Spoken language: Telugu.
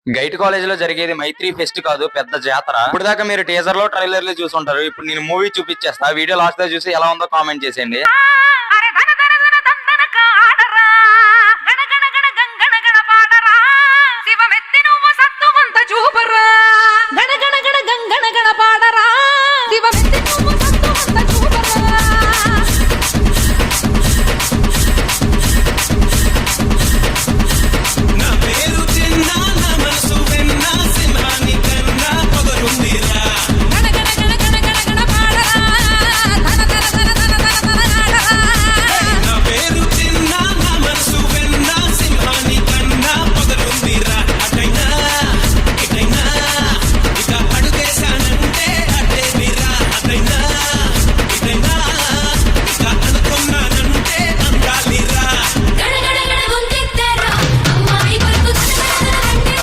గైట్ కాలేజ్ లో జరిగేది మైత్రి ఫెస్ట్ కాదు, పెద్ద జాతర. ఇప్పుడు దాకా మీరు టీజర్ లో ట్రైలర్ లో చూసుంటారు. ఇప్పుడు నేను మూవీ చూపించేస్తా. వీడియో లాస్ట్ లో చూసి ఎలా ఉందో కామెంట్ చేసేయండి. శివమెత్తి నువ్వు సత్తు వంత చూపరా